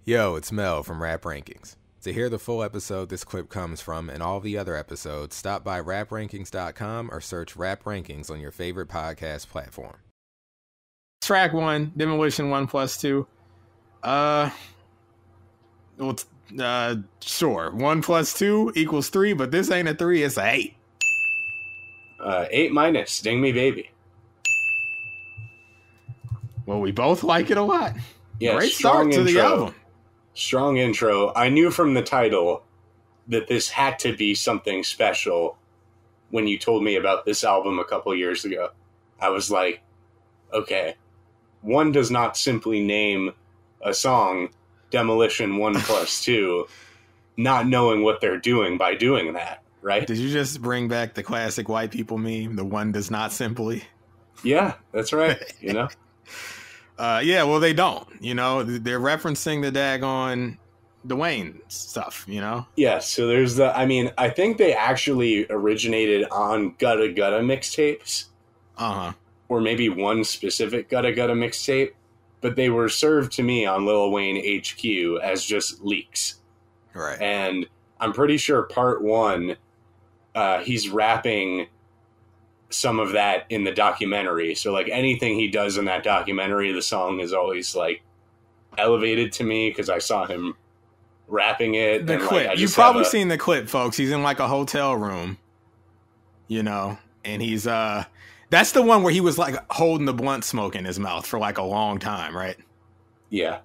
Yo, it's Mel from Rap Rankings. To hear the full episode this clip comes from and all the other episodes, stop by raprankings.com or search Rap Rankings on your favorite podcast platform. Track 1, Demolition 1+2. Sure. 1 + 2 = 3, but this ain't a 3, it's a 8. 8-, Sting Me Baby. Well, we both like it a lot. Yeah, great start to the album. Strong intro. I knew from the title that this had to be something special when you told me about this album a couple years ago. I was like, okay, one does not simply name a song Demolition 1+2 not knowing what they're doing by doing that, right? Did you just bring back the classic white people meme, the one does not simply? Yeah, that's right, you know? Yeah, well, they don't, you know, they're referencing the daggone Dwayne stuff, you know? Yeah, so there's I think they actually originated on Gutta Gutta mixtapes. Uh-huh. Or maybe one specific Gutta Gutta mixtape, but they were served to me on Lil Wayne HQ as just leaks. Right. And I'm pretty sure part 1, he's rapping some of that in the documentary. So like anything he does in that documentary, the song is always like elevated to me because I saw him rapping it. The clip. Like, You've probably seen the clip, folks. He's in like a hotel room, you know, and he's that's the one where he was like holding the blunt smoke in his mouth for like a long time, right? Yeah.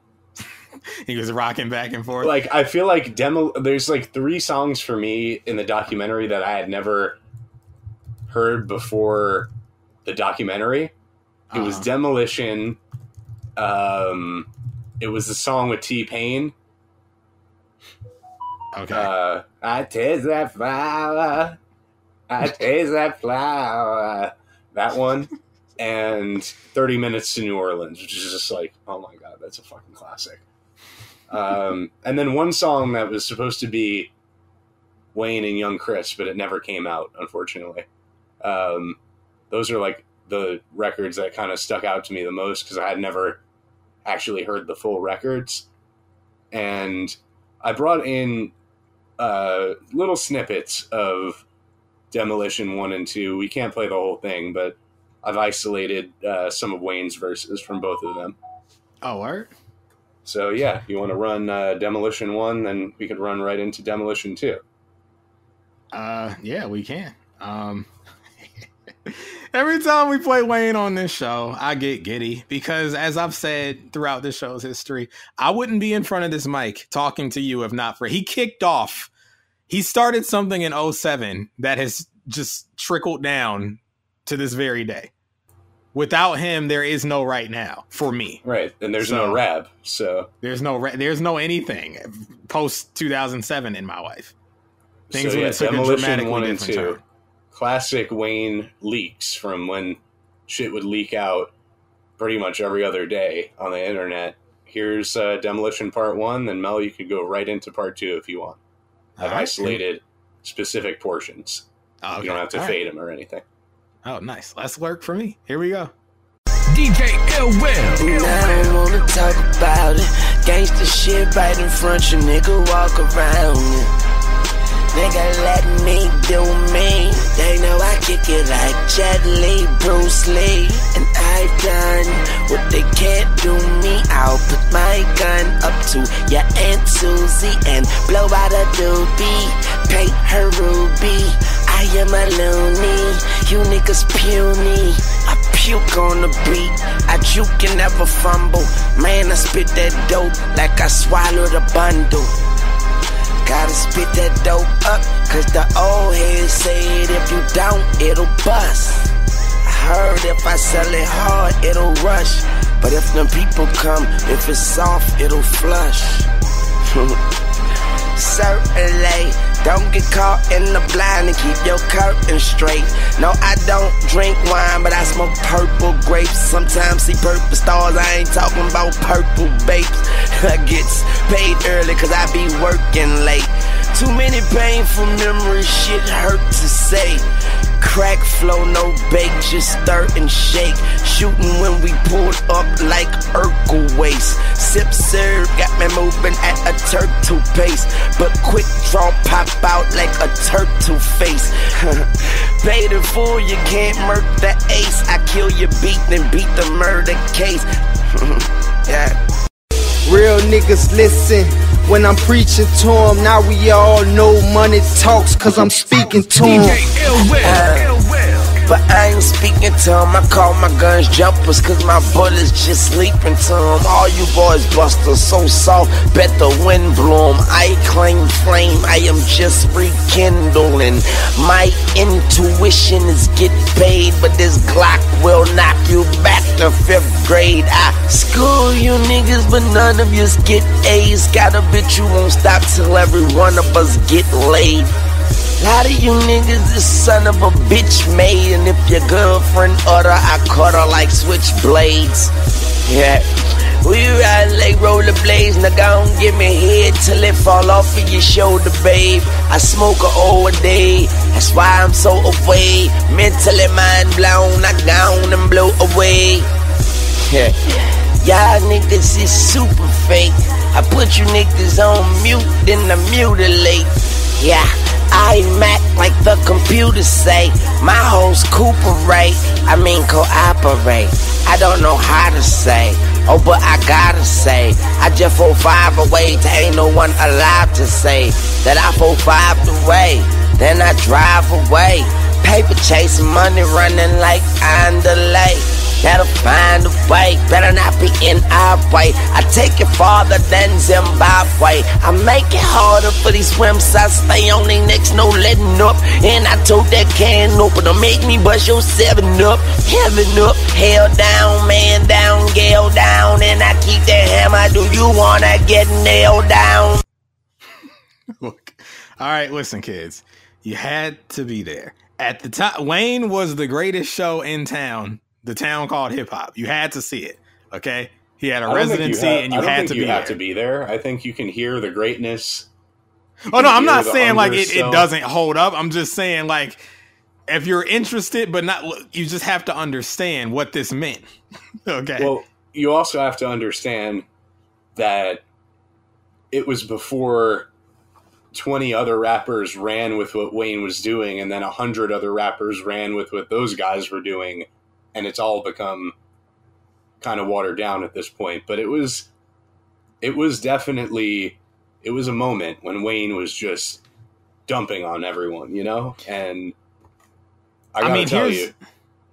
He was rocking back and forth. Like I feel like there's like 3 songs for me in the documentary that I had never heard before the documentary. It was Demolition. It was the song with T-Pain. Okay. I taste that flower. I taste that flower. That one. And 30 Minutes to New Orleans, which is just like, oh my God, that's a fucking classic. And then one song that was supposed to be Wayne and Young Chris, but it never came out, unfortunately. Those are like the records that kind of stuck out to me the most because I had never actually heard the full records. And I brought in little snippets of Demolition 1 and 2. We can't play the whole thing, but I've isolated some of Wayne's verses from both of them. Oh, word? So yeah, you want to run Demolition 1, then we could run right into Demolition 2. Yeah, we can. Every time we play Wayne on this show, I get giddy because, as I've said throughout this show's history, I wouldn't be in front of this mic talking to you if not for he started something in 2007 that has just trickled down to this very day. Without him, there is no right now for me. Right, and there's no rap, so there's no anything post 2007 in my life. Things would have took a dramatically different turn. Classic Wayne leaks from when shit would leak out pretty much every other day on the internet. Here's Demolition Part 1, then Mel, you could go right into Part 2 if you want. I've isolated specific portions. Oh, okay. You don't have to fade them or anything. Oh, nice. Less work for me. Here we go. DJ Ill Will. I don't wanna talk about it. Gangsta shit right in front, you nigga walk around it. Nigga, let me do me. They know I kick it like Jet Li, Bruce Lee. And I've done what they can't do me. I'll put my gun up to your Aunt Susie and blow out a doobie. Pay her ruby. I am a loony. You niggas puny. I puke on the beat. I juke and never fumble. Man, I spit that dope like I swallowed a bundle. Gotta spit that dope up, cause the old heads said if you don't, it'll bust. I heard if I sell it hard, it'll rush. But if the people come, if it's soft, it'll flush. Certainly, don't get caught in the blind and keep your curtain straight. No, I don't drink wine, but I smoke purple grapes. Sometimes see purple stars, I ain't talking about purple babes. I get paid early cause I be working late. Too many painful memories, shit hurt to say. Crack flow, no bake, just stir and shake. Shooting when we pulled up like Urkel waste. sip serve, got me moving at a turtle pace. But quick draw pop out like a turtle face. Paid in full, you can't murk the ace. I kill your beat, then beat the murder case. Yeah. Real niggas listen when I'm preaching to them. Now we all know money talks, cause I'm speaking to them. But I ain't speaking to them. I call my guns jumpers, cause my bullets just sleeping to them. All you boys busters so soft, bet the wind blow 'em. I claim flame, I am just rekindling. My intuition is get paid, but this Glock will knock you back to 5th grade. I school you niggas, but none of yous get A's. Got a bitch you won't stop till every one of us get laid. Lot of you niggas is son of a bitch made, and if your girlfriend utter, I cut her like switchblades. Yeah, we ride like rollerblades. Now gon' give me head till it fall off of your shoulder, babe. I smoke a O a day, that's why I'm so away. Mentally mind blown, I gone and blow away. Yeah, y'all niggas is super fake. I put you niggas on mute, then I mutilate. Yeah, I Mac like the computer say. My hoes cooperate, I mean cooperate. I don't know how to say, oh but I gotta say, I just 4-5 away to ain't no one allowed to say that I 4-5 away, then I drive away. Paper chasing, money running like underlay. Gotta find a way, better not be in our way. I take it farther than Zimbabwe. I make it harder for these wimps. I stay on their necks, no letting up. And I told that can open to make me bust your 7 up. Heaven up, hell down, man down, gal down. And I keep that hammer, do you wanna get nailed down? Look, all right, listen, kids. You had to be there. At the time, Wayne was the greatest show in town. The town called hip hop. You had to see it. Okay, he had a residency, and you had to be there. You have to be there. I think you can hear the greatness. Oh no, I'm not saying like it doesn't hold up. I'm just saying like if you're interested, but not, you just have to understand what this meant. Okay. Well, you also have to understand that it was before 20 other rappers ran with what Wayne was doing, and then 100 other rappers ran with what those guys were doing. And it's all become kind of watered down at this point. But it was definitely, it was a moment when Wayne was just dumping on everyone, you know? And I gotta tell you,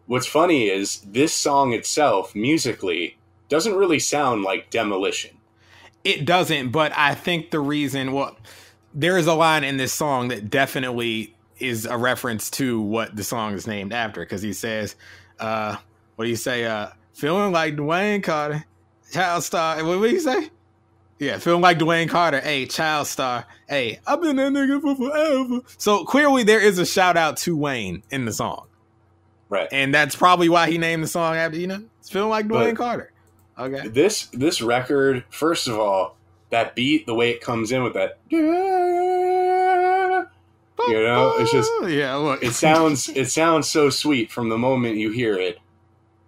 what's funny is this song itself, musically, doesn't really sound like Demolition. It doesn't, but I think the reason, well, there is a line in this song that definitely is a reference to what the song is named after, because he says, what do you say? Feeling like Dwayne Carter, child star. What do you say? Yeah, feeling like Dwayne Carter, hey, child star. Hey, I've been that nigga for forever. So clearly there is a shout out to Wayne in the song. Right. And that's probably why he named the song after, you know, it's feeling like Dwayne Carter. Okay. This record, first of all, that beat, the way it comes in with that, you know, it's just, yeah, look. it sounds so sweet from the moment you hear it.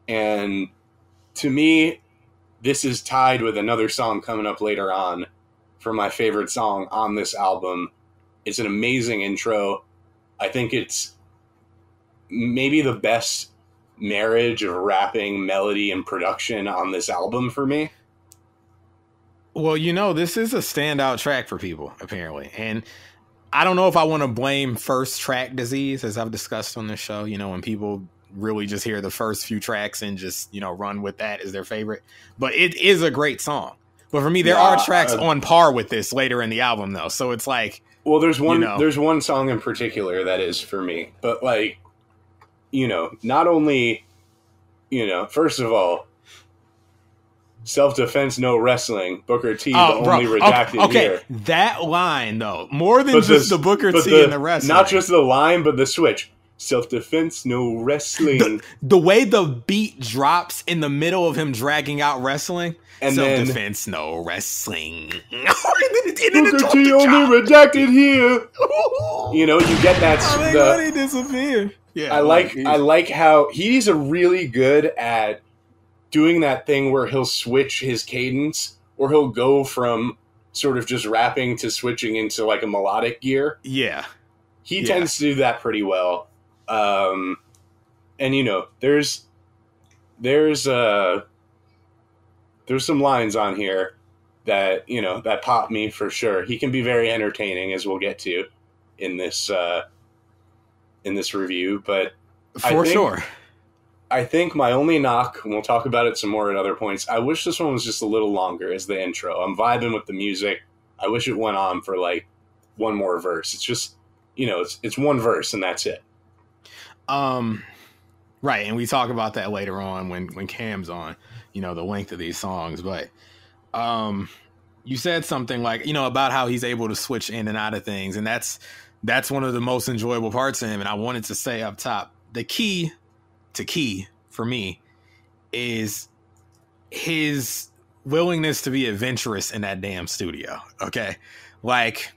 And to me, this is tied with another song coming up later on for my favorite song on this album. It's an amazing intro. I think it's maybe the best marriage of rapping, melody, and production on this album for me. Well, you know, this is a standout track for people, apparently. And I don't know if I want to blame first track disease, as I've discussed on this show, you know, when people really just hear the first few tracks and just, you know, run with that as their favorite. But it is a great song. But for me, there are tracks on par with this later in the album, though. So it's like, well, there's one, you know, there's one song in particular that is for me. But like, you know, not only, you know, first of all, self-defense, no wrestling. Booker T, the only redacted here. That line, though, more than just the Booker T and the wrestling. Not just the line, but the switch. Self-defense, no wrestling. The way the beat drops in the middle of him dragging out wrestling. And self-defense, no wrestling. Booker T only redacted here. You know, you get that. Money disappear. Yeah, I like how he's a really good at doing that thing where he'll switch his cadence or he'll go from sort of just rapping to switching into like a melodic gear. Yeah. He tends to do that pretty well. And you know, there's some lines on here that, you know, that pop me for sure. He can be very entertaining, as we'll get to in this review, but For sure. I think my only knock, and we'll talk about it some more at other points, I wish this one was just a little longer as the intro. I'm vibing with the music. I wish it went on for like one more verse. It's just, you know, it's one verse and that's it. Right, and we talk about that later on when Cam's on, you know, the length of these songs. But you said something like, you know, about how he's able to switch in and out of things, and that's one of the most enjoyable parts of him. And I wanted to say up top, the key for me is his willingness to be adventurous in that damn studio. Okay, like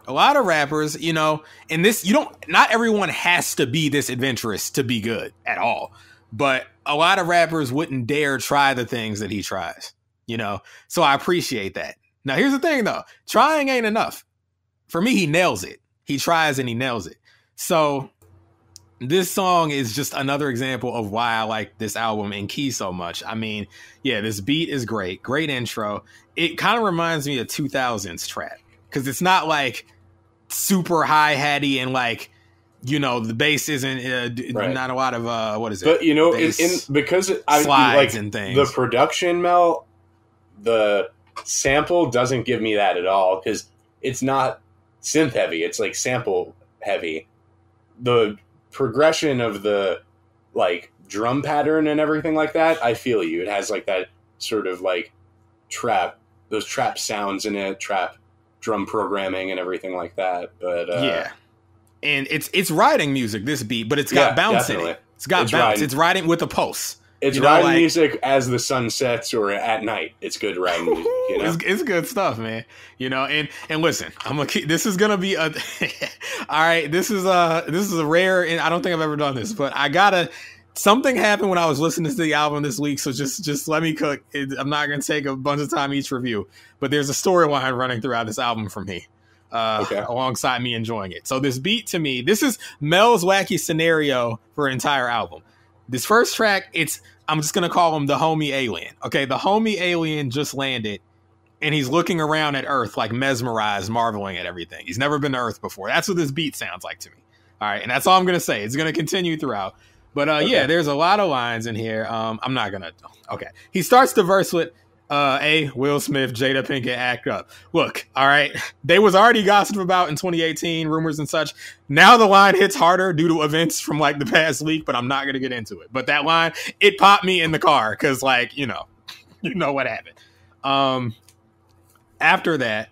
a lot of rappers, you know, and this, not everyone has to be this adventurous to be good at all, but a lot of rappers wouldn't dare try the things that he tries, you know, so I appreciate that. Now, here's the thing though, trying ain't enough. For me, he nails it. He tries and he nails it. So this song is just another example of why I like this album and Key so much. I mean, yeah, this beat is great. Great intro. It kind of reminds me of 2000s trap because it's not like super hi-hatty and like, you know, the bass isn't not a lot of what is it? But you know, slides like and things. The production, Mel, the sample doesn't give me that at all because it's not synth heavy. It's like sample heavy. The progression of the like drum pattern and everything like that, I feel you. It has like that sort of like those trap sounds in it, trap drum programming and everything like that. But yeah, and it's riding music, this beat, but it's got bounce definitely. in it. It's got bounce. It's riding with a pulse. It's riding music as the sun sets or at night. It's good riding music. You know? It's good stuff, man. You know, and listen, this is gonna be a all right. This is a rare, and I don't think I've ever done this, but something happened when I was listening to the album this week. So just let me cook. I'm not gonna take a bunch of time each review, but there's a storyline running throughout this album for me. Alongside me enjoying it. So this beat to me, this is Mel's wacky scenario for an entire album. This first track, I'm just going to call him the homie alien. Okay, the homie alien just landed, and he's looking around at Earth like mesmerized, marveling at everything. He's never been to Earth before. That's what this beat sounds like to me. All right, and that's all I'm going to say. It's going to continue throughout. But yeah, there's a lot of lines in here. I'm not going to... Okay. He starts the verse with, Will Smith, Jada Pinkett, act up. Look, all right, they was already gossiped about in 2018, rumors and such. Now the line hits harder due to events from like the past week, but I'm not going to get into it. But that line, it popped me in the car because like, you know what happened. After that,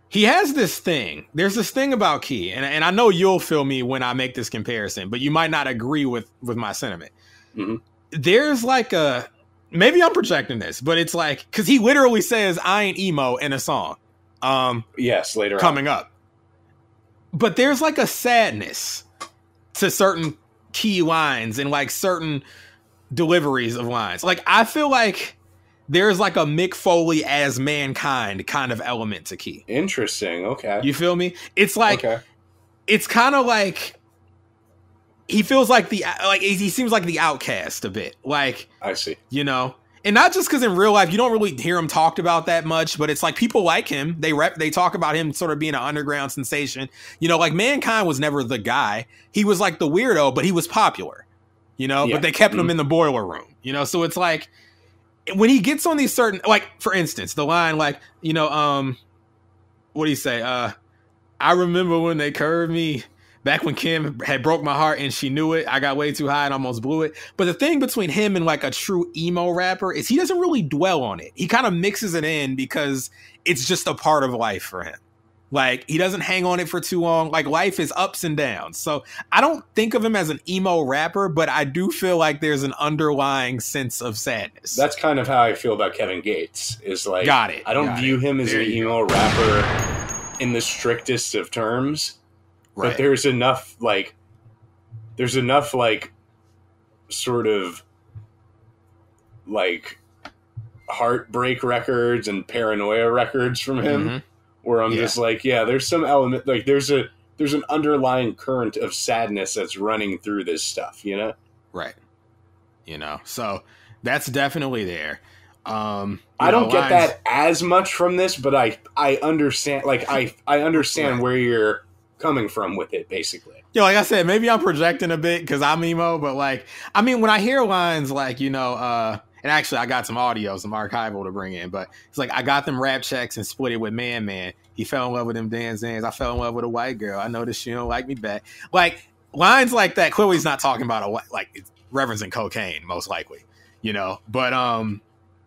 he has this thing. There's this thing about Key, and I know you'll feel me when I make this comparison, but you might not agree with my sentiment. Mm-hmm. There's like maybe I'm projecting this, but it's like, because he literally says, I ain't emo in a song. Yes, later coming up. But there's like a sadness to certain key lines and like certain deliveries of lines. Like, I feel like there's like a Mick Foley as Mankind kind of element to Key. Interesting. Okay. You feel me? It's like, it's kind of like, he feels like he seems like the outcast a bit. Like, I see. You know, and not just because in real life you don't really hear him talked about that much, but it's like people like him. They talk about him sort of being an underground sensation. You know, like Mankind was never the guy. He was like the weirdo, but he was popular. You know, but they kept him in the boiler room. You know, so it's like when he gets on these certain, like for instance, the line like, you know, what do you say? I remember when they curved me. Back when Kim had broke my heart and she knew it, I got way too high and almost blew it. But the thing between him and like a true emo rapper is he doesn't really dwell on it. He kind of mixes it in because it's just a part of life for him. Like, he doesn't hang on it for too long. Like, life is ups and downs. So I don't think of him as an emo rapper, but I do feel like there's an underlying sense of sadness. That's kind of how I feel about Kevin Gates. Is like, got it. I don't view him as an emo rapper in the strictest of terms. Right. But there's enough sort of like Heartbreak records and Paranoia records from him, where I'm just like, yeah, there's some element, like there's an underlying current of sadness that's running through this stuff, you know? Right. You know, so that's definitely there. I don't get that as much from this, but I understand, like I understand where you're coming from with it, basically. Yeah, like I said, maybe I'm projecting a bit because I'm emo, but like, I mean, when I hear lines like, you know, and actually I got some audio, some archival to bring in, but it's like, I got them rap checks and split it with Man. He fell in love with them Danzans. I fell in love with a white girl. I noticed she don't like me back. Like, lines like that, clearly he's not talking about it's referencing cocaine, most likely, you know, but,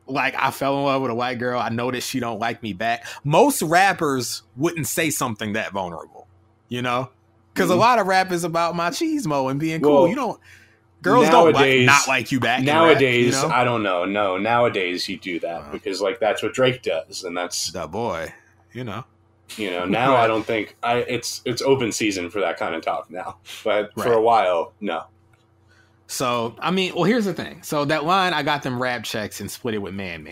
like, I fell in love with a white girl. I noticed she don't like me back. Most rappers wouldn't say something that vulnerable, you know? Because a lot of rap is about machismo and being cool. You don't, girls don't not like you back. Nowadays, rap, you know? I don't know. No, nowadays you do that because like that's what Drake does, and that's the boy. You know. Now I don't think it's open season for that kind of talk now, but for a while, no. So, I mean, well, here's the thing. So that line, I got them rap checks and split it with Man.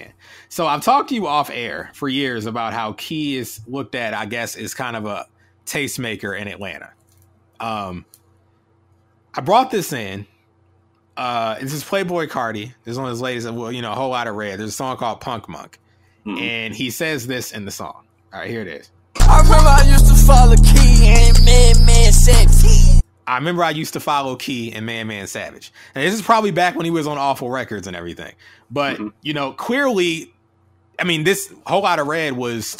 So I've talked to you off air for years about how Key is looked at, I guess, as kind of a tastemaker in Atlanta. I brought this in. This is Playboy Carti. This is one of his latest, well, you know, a whole lot of red. There's a song called Punk Monk. And he says this in the song. All right, here it is. I remember I used to follow Key and Man Savage. I remember I used to follow Key and Man Savage. And this is probably back when he was on Awful Records and everything. But, you know, clearly, I mean, this whole lot of red was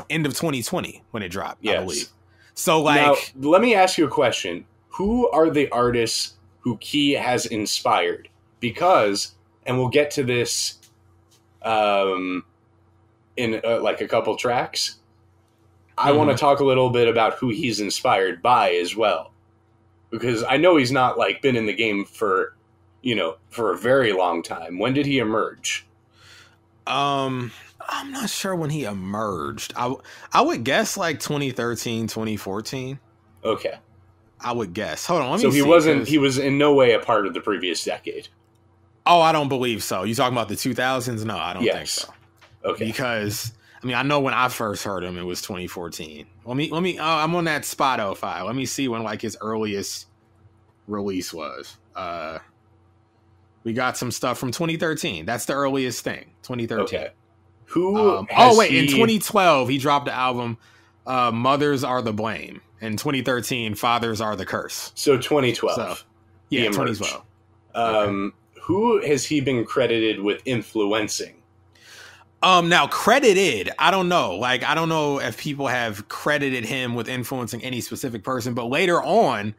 end of 2020 when it dropped, I believe. So, like... Now, let me ask you a question. Who are the artists who Key has inspired? Because, and we'll get to this in like a couple tracks, I want to talk a little bit about who he's inspired by as well. Because I know he's not like been in the game for, you know, for a very long time. When did he emerge? I'm not sure when he emerged. I would guess like 2013, 2014. Okay. I would guess. Hold on, let me see. So he was in no way a part of the previous decade. Oh, I don't believe so. You talking about the 2000s? No, I don't think so. Okay. Because I mean, I know when I first heard him, it was 2014. Let me. I'm on that Spotto file. Let me see when like his earliest release was. We got some stuff from 2013. That's the earliest thing. 2013. Okay. In 2012 he dropped the album Mothers Are the Blame. In 2013, Fathers Are the Curse. So 2012. So, yeah, 2012. Who has he been credited with influencing? Now credited, I don't know. Like, I don't know if people have credited him with influencing any specific person, but later on,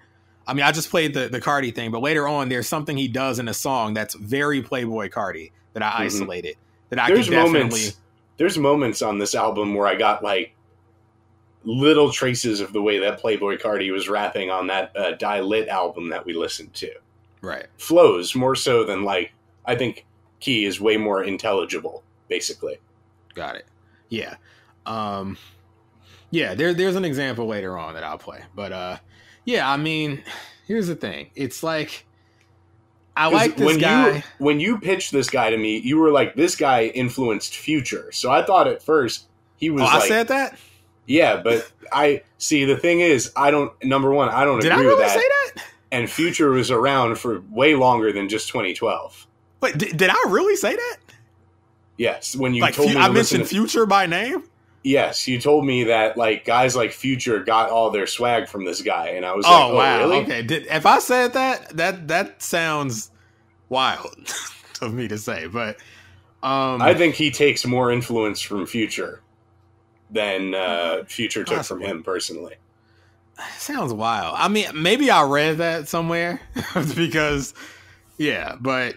I mean, I just played the Carti thing, but later on, there's something he does in a song that's very Playboy Carti that I isolated. That I could definitely. There's moments on this album where I got like little traces of the way that Playboy Carti was rapping on that Die Lit album that we listened to. Right. Flows more so than like, I think Key is way more intelligible, basically. Got it. Yeah. Yeah, there's an example later on that I'll play. But yeah, I mean, here's the thing. It's like, I like this guy. When you pitched this guy to me, you were like, this guy influenced Future. So I thought at first he was I said that? Yeah, but I see the thing is, number one, I don't agree with that. Did I really say that? And Future was around for way longer than just 2012. Wait, did I really say that? Yes, when you like, told me I mentioned Future by name? Yes, you told me that like guys like Future got all their swag from this guy, and I was like, "Oh, wow, really?" Okay, if I said that sounds wild of me to say, but I think he takes more influence from Future than Future took from him personally. Sounds wild. I mean, maybe I read that somewhere because, yeah, but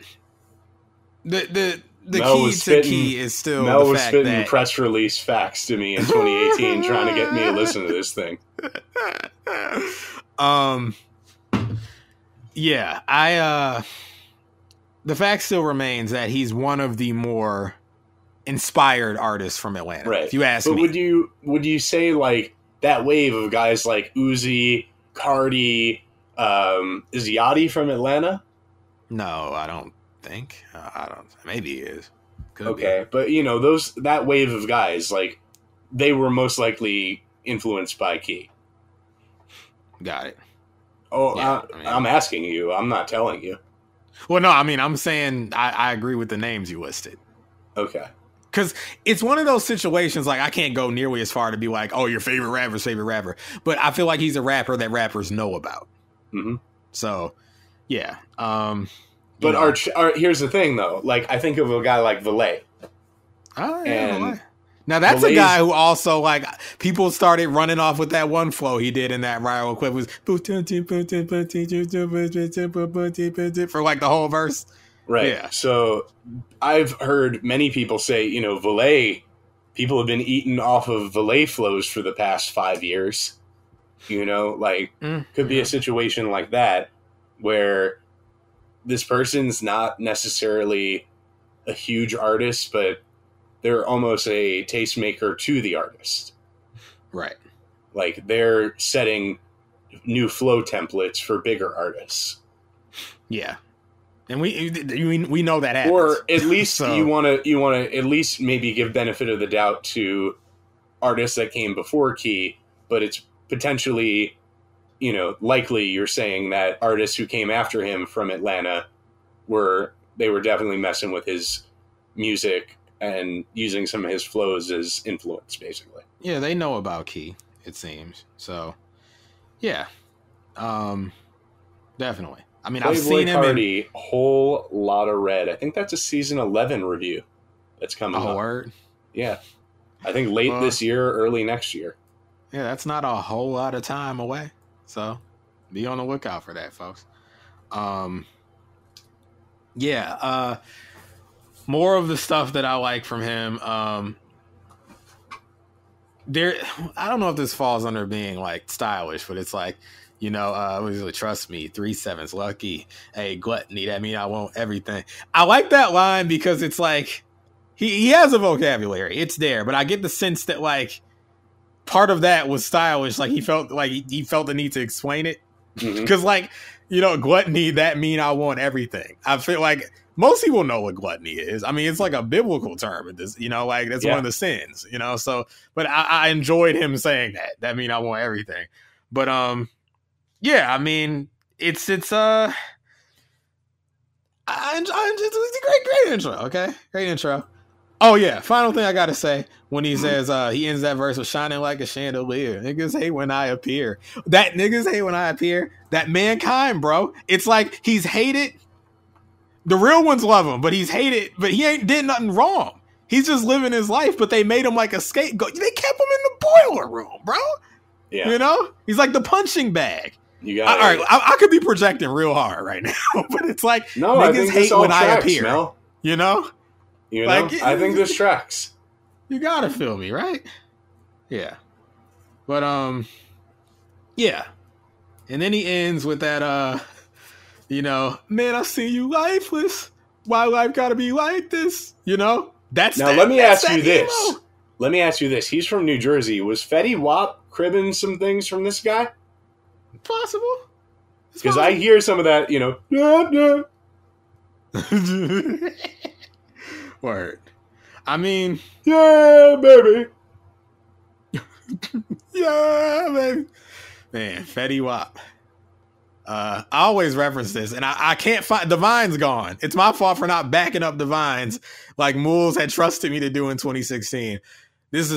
the key to Key is still Mel the was fact spitting that press release facts to me in 2018 trying to get me to listen to this thing. Yeah, the fact still remains that he's one of the more inspired artists from Atlanta. Right. If you ask me. Would you say like that wave of guys like Uzi, Carti, is Yachty from Atlanta? No, I don't think. I don't. Maybe he is. Okay, but you know that wave of guys, like they were most likely influenced by Key. Got it. Oh, Yeah, I'm asking you. I'm not telling you. Well, no, I mean, I'm saying I agree with the names you listed. Okay. Because it's one of those situations, like, I can't go nearly as far to be like, oh, your favorite rapper. But I feel like he's a rapper that rappers know about. Mm-hmm. So, yeah. But here's the thing, though. Like, I think of a guy like Valet. Oh, yeah, And Valet. Now, that's a guy who also, like, people started running off with that one flow he did in that viral clip. Was for, like, the whole verse. Right. Yeah. So I've heard many people say, you know, Valet, people have been eating off of Valet flows for the past 5 years. You know, like, could be a situation like that where this person's not necessarily a huge artist, but they're almost a tastemaker to the artist. Right. Like, they're setting new flow templates for bigger artists. Yeah. And we know that happens. Or at least So- you want to at least maybe give benefit of the doubt to artists that came before Key, but it's potentially, you know, likely you're saying that artists who came after him from Atlanta were definitely messing with his music and using some of his flows as influence, basically. Yeah, they know about Key, it seems. So, yeah. Definitely. I mean, I've seen him Cardi, Whole Lotta Red. I think that's a season 11 review that's coming up. word. Yeah. I think late this year, early next year. Yeah, that's not a whole lot of time away. So, be on the lookout for that, folks. More of the stuff that I like from him. I don't know if this falls under being like stylish, but it's like, you know, trust me, 3 7's lucky. Hey, gluttony, that mean I want everything. I like that line because it's like he has a vocabulary. It's there, but I get the sense that like part of that was stylish. Like he felt the need to explain it. Because like, you know, gluttony, that mean I want everything. I feel like most people know what gluttony is. I mean, it's like a biblical term. You know, like that's one of the sins, you know? So, but I enjoyed him saying that. That mean I want everything. But, yeah, I mean, it's a great intro. Okay. Great intro. Oh yeah. Final thing I got to say when he says, he ends that verse with shining like a chandelier. Niggas hate when I appear. That mankind, bro. It's like he's hated. The real ones love him, but he's hated, but he ain't did nothing wrong. He's just living his life, but they made him like a scapegoat. They kept him in the boiler room, bro. Yeah. You know? He's like the punching bag. You got all right, I could be projecting real hard right now, but it's like niggas hate when I appear. Mel. You know? Like, I think this tracks. You gotta feel me, right? Yeah. But yeah. And then he ends with that you know, man, I see you lifeless. Why life gotta be like this? You know? Let me ask you this. Let me ask you this. He's from New Jersey. Was Fetty Wap cribbing some things from this guy? Possible. Because I hear some of that, you know. Word. I mean, yeah, baby. Yeah, baby. Man, Fetty Wap. I always reference this, and I can't find Divine's gone. It's my fault for not backing up Divines like Moulz had trusted me to do in 2016.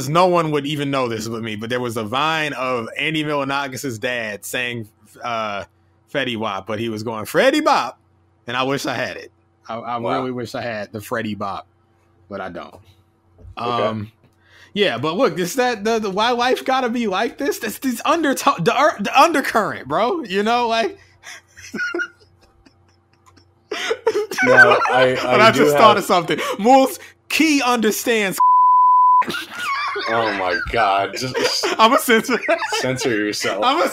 No one would even know this but me, but there was a Vine of Andy Milonakis' dad saying Fetty Wap, but he was going Freddy Bop, and I wish I had it. I really wish I had the Freddy Bop, but I don't. Okay. Yeah, but look, it's the why life gotta be like this. That's this the undercurrent, bro. You know, like. No, I just thought of something. Moulz Key understands. Oh my god! I'm a censor. Censor yourself. I'm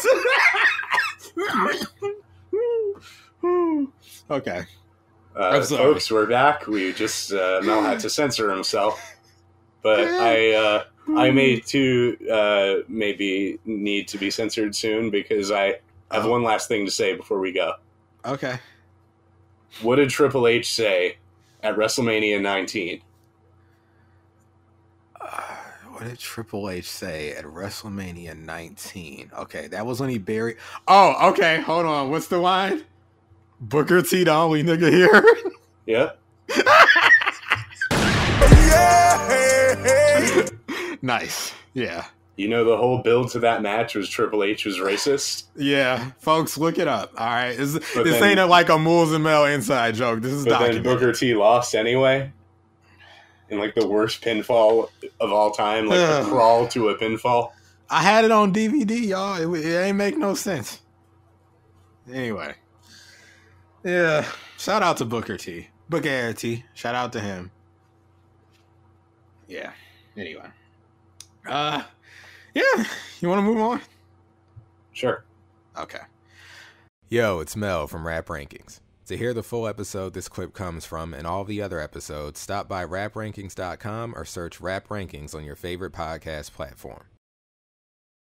a okay. Folks, we're back. We just Mel had to censor himself, but I may too maybe need to be censored soon because I have one last thing to say before we go. Okay. What did Triple H say at WrestleMania 19? What did Triple H say at WrestleMania 19? Okay, that was when he buried. Oh, okay. Hold on. What's the line? Booker T, the only nigga here. Yep. Nice. Yeah. You know, the whole build to that match was Triple H was racist. Yeah, folks, look it up. All right, this then- ain't like a Moulz Mel inside joke. This is But then documented. Booker T lost anyway. In like the worst pinfall of all time, like a crawl to a pinfall. I had it on DVD, y'all. It ain't make no sense. Anyway, yeah. Shout out to Booker T. Booker T. Shout out to him. Yeah. Anyway. Yeah. You want to move on? Sure. Okay. Yo, it's Mel from Rap Rankings. To hear the full episode this clip comes from and all the other episodes, stop by raprankings.com or search Rap Rankings on your favorite podcast platform.